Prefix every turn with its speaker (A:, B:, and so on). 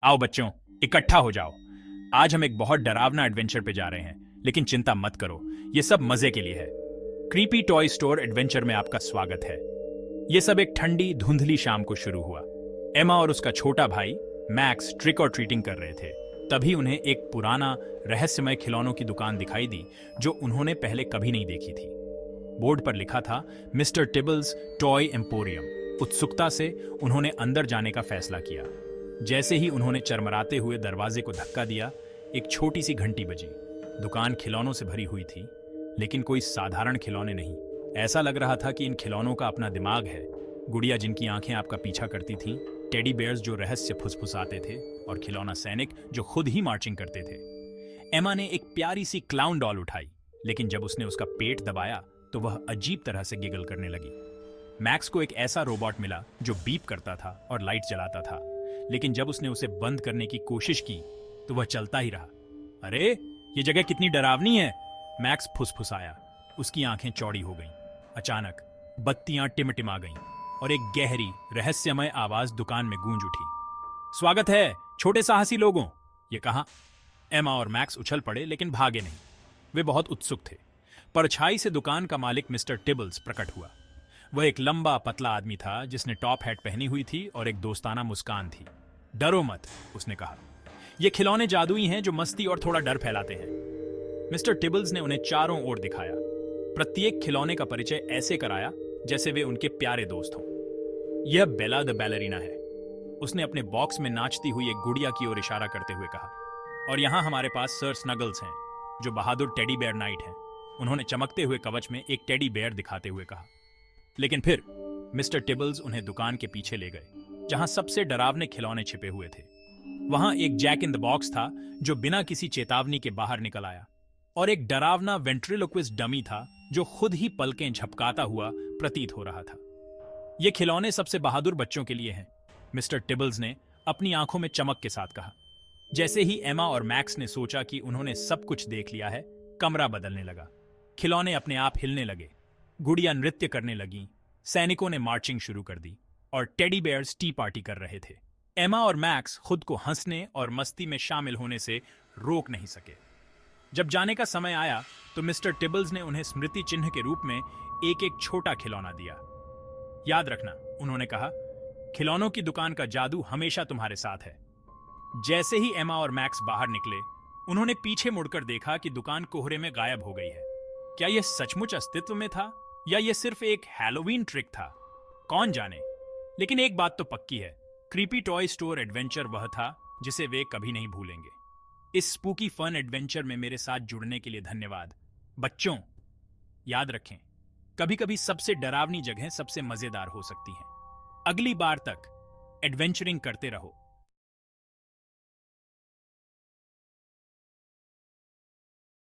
A: आओ बच्चों, इकट्ठा हो जाओ। आज हम एक बहुत डरावना एडवेंचर पे जा रहे हैं, लेकिन चिंता मत करो, ये सब मजे के लिए है। क्रीपी टॉय स्टोर एडवेंचर में आपका स्वागत है। ये सब एक ठंडी धुंधली शाम को शुरू हुआ। एमा और उसका छोटा भाई मैक्स ट्रिक और ट्रीटिंग कर रहे थे। तभी उन्हें एक पुराना रहस्यमय खिलौनों की दुकान दिखाई दी जो उन्होंने पहले कभी नहीं देखी थी। बोर्ड पर लिखा था मिस्टर टिबल्स टॉय एम्पोरियम। उत्सुकता से उन्होंने अंदर जाने का फैसला किया। जैसे ही उन्होंने चरमराते हुए दरवाजे को धक्का दिया, एक छोटी सी घंटी बजी। दुकान खिलौनों से भरी हुई थी, लेकिन कोई साधारण खिलौने नहीं। ऐसा लग रहा था कि इन खिलौनों का अपना दिमाग है। गुड़िया जिनकी आंखें आपका पीछा करती थीं, टेडी बेयर्स जो रहस्य फुसफुसाते थे, और खिलौना सैनिक जो खुद ही मार्चिंग करते थे। एमा ने एक प्यारी सी क्लाउन डॉल उठाई, लेकिन जब उसने उसका पेट दबाया तो वह अजीब तरह से गिगल करने लगी। मैक्स को एक ऐसा रोबोट मिला जो बीप करता था और लाइट जलाता था, लेकिन जब उसने उसे बंद करने की कोशिश की तो वह चलता ही रहा। अरे, ये जगह कितनी डरावनी है, मैक्स फुसफुसाया। उसकी आंखें चौड़ी हो गईं। अचानक बत्तियां टिमटिमा गईं और एक गहरी रहस्यमय आवाज दुकान में गूंज उठी। स्वागत है छोटे साहसी लोगों, ये कहा। एमा और मैक्स उछल पड़े, लेकिन भागे नहीं। वे बहुत उत्सुक थे। परछाई से दुकान का मालिक मिस्टर टिबल्स प्रकट हुआ। वह एक लंबा पतला आदमी था जिसने टॉप हैट पहनी हुई थी और एक दोस्ताना मुस्कान थी। डरो मत, उसने कहा। ये खिलौने जादुई हैं जो मस्ती और थोड़ा डर फैलाते हैं। मिस्टर टिबल्स ने उन्हें चारों ओर दिखाया। प्रत्येक खिलौने का परिचय ऐसे कराया जैसे वे उनके प्यारे दोस्त हों। यह बेला द बैलरीना है, उसने अपने बॉक्स में नाचती हुई एक गुड़िया की ओर इशारा करते हुए कहा। और यहां हमारे पास सर स्नगल्स हैं, जो बहादुर टेडी बेयर नाइट हैं, उन्होंने चमकते हुए कवच में एक टेडी बेयर दिखाते हुए कहा। लेकिन फिर मिस्टर टिबल्स उन्हें दुकान के पीछे ले गए, जहां सबसे डरावने खिलौने छिपे हुए थे। वहां एक जैक इन द बॉक्स था जो बिना किसी चेतावनी के बाहर निकल आया, और एक डरावना वेंट्रिलोक्विस्ट डमी था जो खुद ही पलकें झपकाता हुआ प्रतीत हो रहा था। ये खिलौने सबसे बहादुर बच्चों के लिए हैं, मिस्टर टिबल्स ने अपनी आंखों में चमक के साथ कहा। जैसे ही एमा और मैक्स ने सोचा कि उन्होंने सब कुछ देख लिया है, कमरा बदलने लगा। खिलौने अपने आप हिलने लगे, गुड़िया नृत्य करने लगी, सैनिकों ने मार्चिंग शुरू कर दी, और टेडी बेयर्स टी पार्टी कर रहे थे। एमा और मैक्स खुद को हंसने और मस्ती में शामिल होने से रोक नहीं सके। जब जाने का समय आया तो मिस्टर टिबल्स ने उन्हें स्मृति चिन्ह के रूप में एक एक छोटा खिलौना दिया। याद रखना, उन्होंने कहा, खिलौनों की दुकान का जादू हमेशा तुम्हारे साथ है। जैसे ही एमा और मैक्स बाहर निकले, उन्होंने पीछे मुड़कर देखा कि दुकान कोहरे में गायब हो गई है। क्या यह सचमुच अस्तित्व में था, या यह सिर्फ एक हैलोवीन ट्रिक था? कौन जाने। लेकिन एक बात तो पक्की है, क्रीपी टॉय स्टोर एडवेंचर वह था जिसे वे कभी नहीं भूलेंगे। इस स्पूकी फन एडवेंचर में मेरे साथ जुड़ने के लिए धन्यवाद। बच्चों, याद रखें, कभी कभी सबसे डरावनी जगह सबसे मजेदार हो सकती हैं। अगली बार तक एडवेंचरिंग करते रहो।